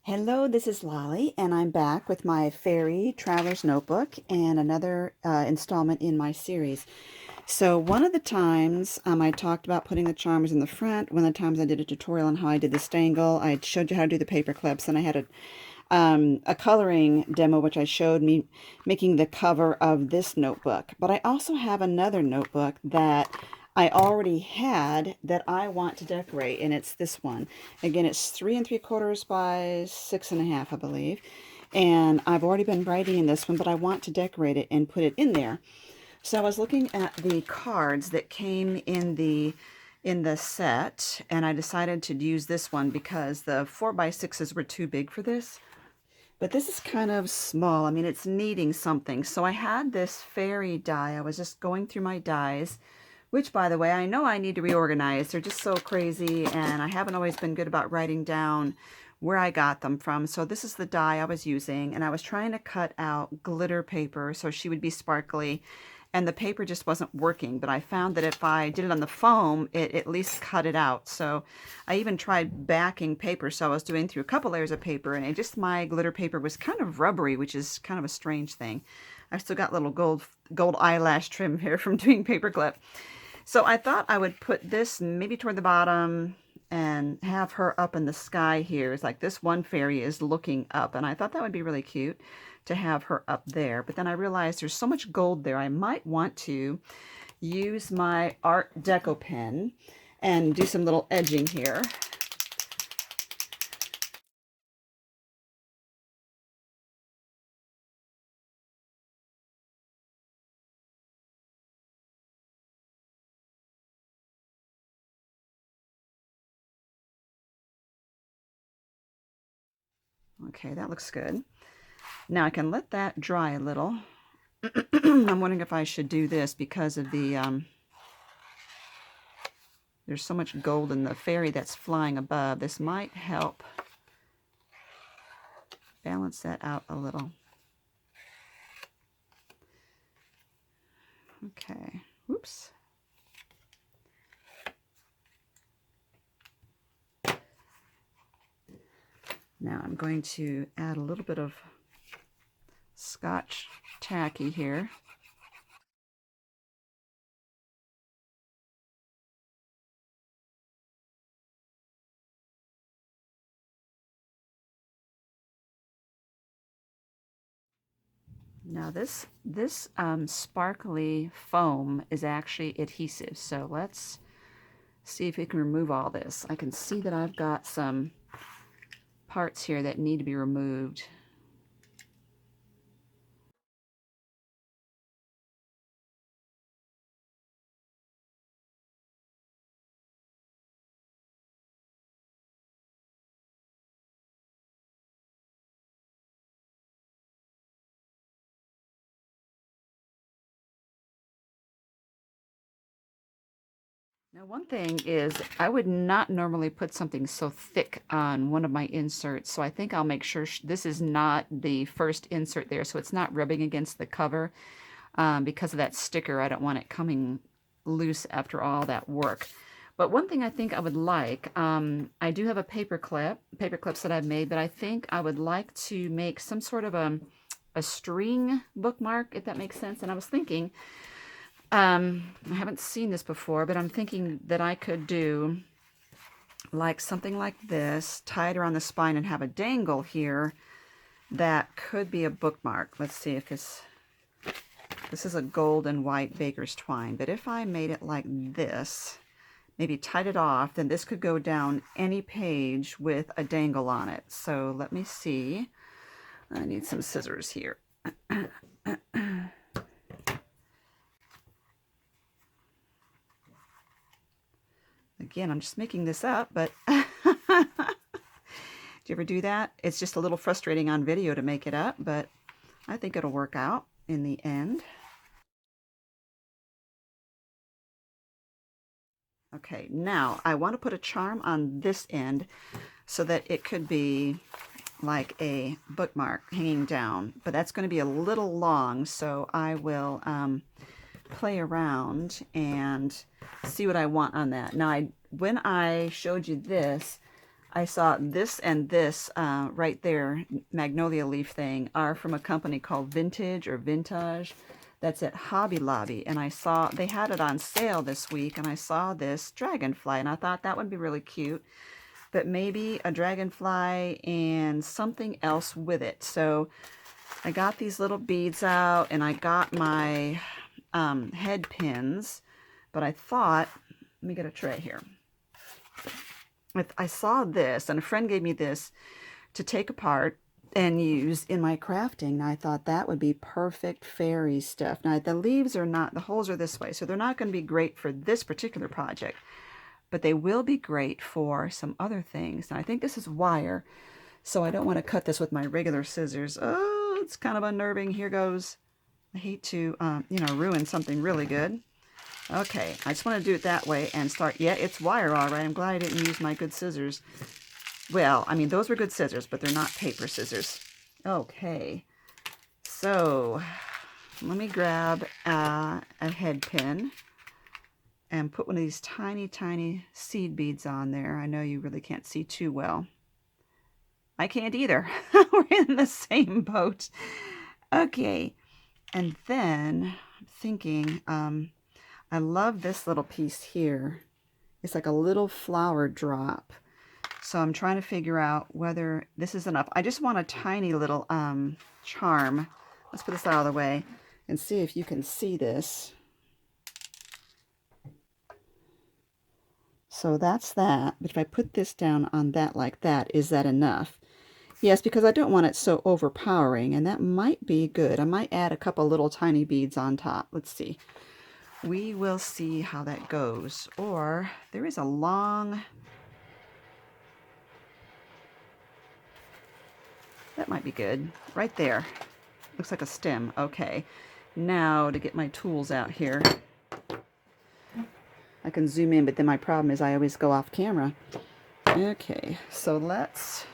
Hello, this is Lolly, and I'm back with my Fairy Traveler's Notebook and another installment in my series. So one of the times I talked about putting the charms in the front. One of the times I did a tutorial on how I did the stangle. I showed you how to do the paper clips, and I had a coloring demo which I showed me making the cover of this notebook. But I also have another notebook that I already had that I want to decorate, and it's this one. Again, it's 3 3/4 by 6 1/2, I believe. And I've already been writing in this one, but I want to decorate it and put it in there. So I was looking at the cards that came in the set, and I decided to use this one because the 4x6s were too big for this. But this is kind of small. I mean, it's needing something. So I had this fairy die. I was just going through my dies, which, by the way, I know I need to reorganize. They're just so crazy, and I haven't always been good about writing down where I got them from. So this is the die I was using, and I was trying to cut out glitter paper so she would be sparkly, and the paper just wasn't working. But I found that if I did it on the foam, it at least cut it out. So I even tried backing paper, so I was doing through a couple layers of paper, and it just, my glitter paper was kind of rubbery, which is kind of a strange thing. I've still got little gold eyelash trim here from doing paperclip. So I thought I would put this maybe toward the bottom and have her up in the sky here. It's like this one fairy is looking up, and I thought that would be really cute to have her up there. But then I realized there's so much gold there, I might want to use my Art Deco pen and do some little edging here. Okay, that looks good. Now I can let that dry a little. I'm wondering if I should do this because of the there's so much gold in the fairy that's flying above. This might help balance that out a little. Okay, whoops. Now I'm going to add a little bit of Scotch tacky here. Now this sparkly foam is actually adhesive, so let's see if we can remove all this. I can see that I've got some parts here that need to be removed. Now, one thing is I would not normally put something so thick on one of my inserts, so I think I'll make sure this is not the first insert there, so it's not rubbing against the cover. Because of that sticker, I don't want it coming loose after all that work. But one thing I think I would like, I do have a paper clips that I've made, but I think I would like to make some sort of a string bookmark, if that makes sense. And I was thinking, I haven't seen this before, but I'm thinking that I could do like something like this, tie it around the spine and have a dangle here that could be a bookmark. Let's see if this is a gold and white baker's twine, but if I made it like this, maybe tied it off, then this could go down any page with a dangle on it. So let me see. I need some scissors here. Again, I'm just making this up, but do you ever do that? It's just a little frustrating on video to make it up, but I think it'll work out in the end. Okay, now I want to put a charm on this end so that it could be like a bookmark hanging down, but that's going to be a little long, so I will play around and see what I want on that. Now, when I showed you this, I saw this and this right there, magnolia leaf thing, are from a company called Vintage or Vintage. That's at Hobby Lobby, and I saw they had it on sale this week, and I saw this dragonfly, and I thought that would be really cute, but maybe a dragonfly and something else with it. So I got these little beads out, and I got my head pins, but I thought, let me get a tray here. I saw this, and a friend gave me this to take apart and use in my crafting. And I thought that would be perfect fairy stuff. Now, the leaves are not, the holes are this way, so they're not going to be great for this particular project, but they will be great for some other things. Now, I think this is wire, so I don't want to cut this with my regular scissors. Oh, it's kind of unnerving. Here goes. I hate to, ruin something really good. Okay, I just want to do it that way and start. Yeah, it's wire, all right. I'm glad I didn't use my good scissors. Well, I mean, those were good scissors, but they're not paper scissors. Okay, so let me grab a head pin and put one of these tiny, tiny seed beads on there. I know you really can't see too well. I can't either. We're in the same boat. Okay, and then I'm thinking, I love this little piece here. It's like a little flower drop. So I'm trying to figure out whether this is enough. I just want a tiny little charm. Let's put this out of the way and see if you can see this. So that's that. But if I put this down on that like that, is that enough? Yes, because I don't want it so overpowering, and that might be good. I might add a couple little tiny beads on top. Let's see. We will see how that goes. Or there is a long... That might be good. Right there. Looks like a stem. Okay. Now to get my tools out here. I can zoom in, but then my problem is I always go off camera. Okay, so let's...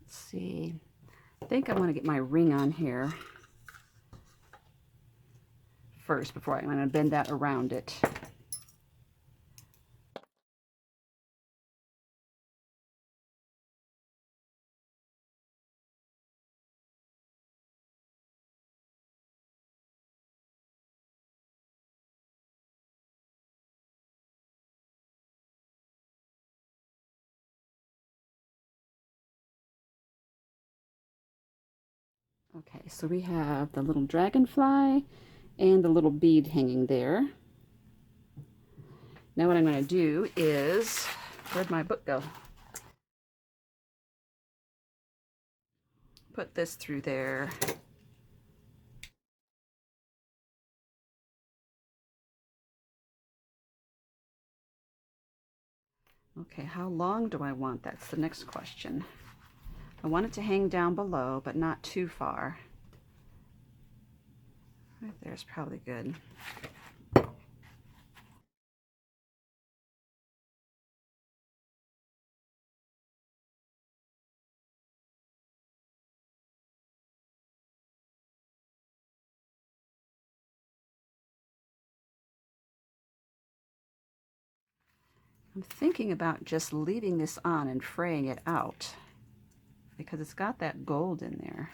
see. I think I want to get my ring on here first before I'm going to bend that around it. Okay, so we have the little dragonfly and the little bead hanging there. Now what I'm going to do is, where'd my book go? Put this through there. Okay, how long do I want? That's the next question. I want it to hang down below, but not too far. Right there's probably good. I'm thinking about just leaving this on and fraying it out because it's got that gold in there.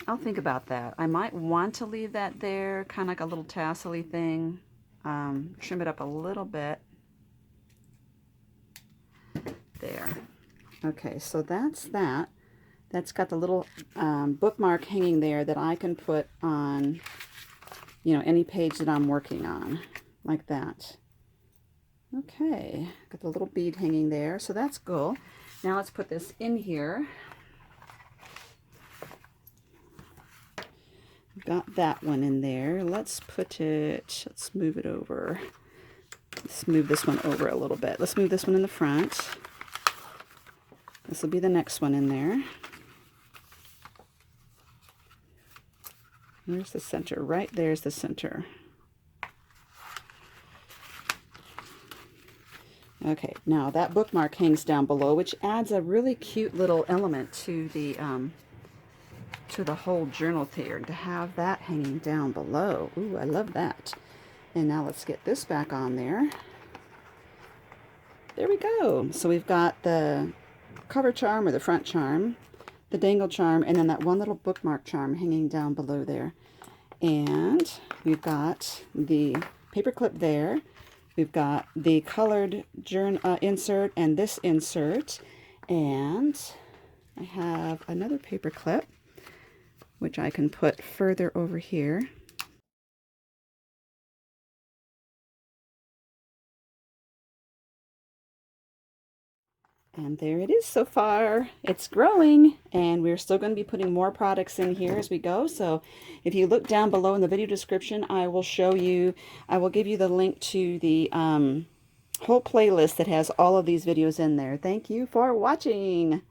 I'll think about that. I might want to leave that there, kind of like a little tassel-y thing. Trim it up a little bit. There. Okay, so that's that. That's got the little bookmark hanging there that I can put on, any page that I'm working on, like that. Okay, got the little bead hanging there, so that's cool. Now let's put this in here. Got that one in there. Let's move it over. Let's move this one over a little bit. Let's move this one in the front. This will be the next one in there. Where's the center? Right there's the center. Okay, now that bookmark hangs down below, which adds a really cute little element to the whole journal here, to have that hanging down below. Ooh, I love that. And now let's get this back on there. There we go. So we've got the cover charm or the front charm, the dangle charm, and then that one little bookmark charm hanging down below there. And we've got the paper clip there. We've got the colored insert and this insert. And I have another paper clip, which I can put further over here. And there it is so far. It's growing, and we're still going to be putting more products in here as we go. So if you look down below in the video description, I will give you the link to the whole playlist that has all of these videos in there. Thank you for watching.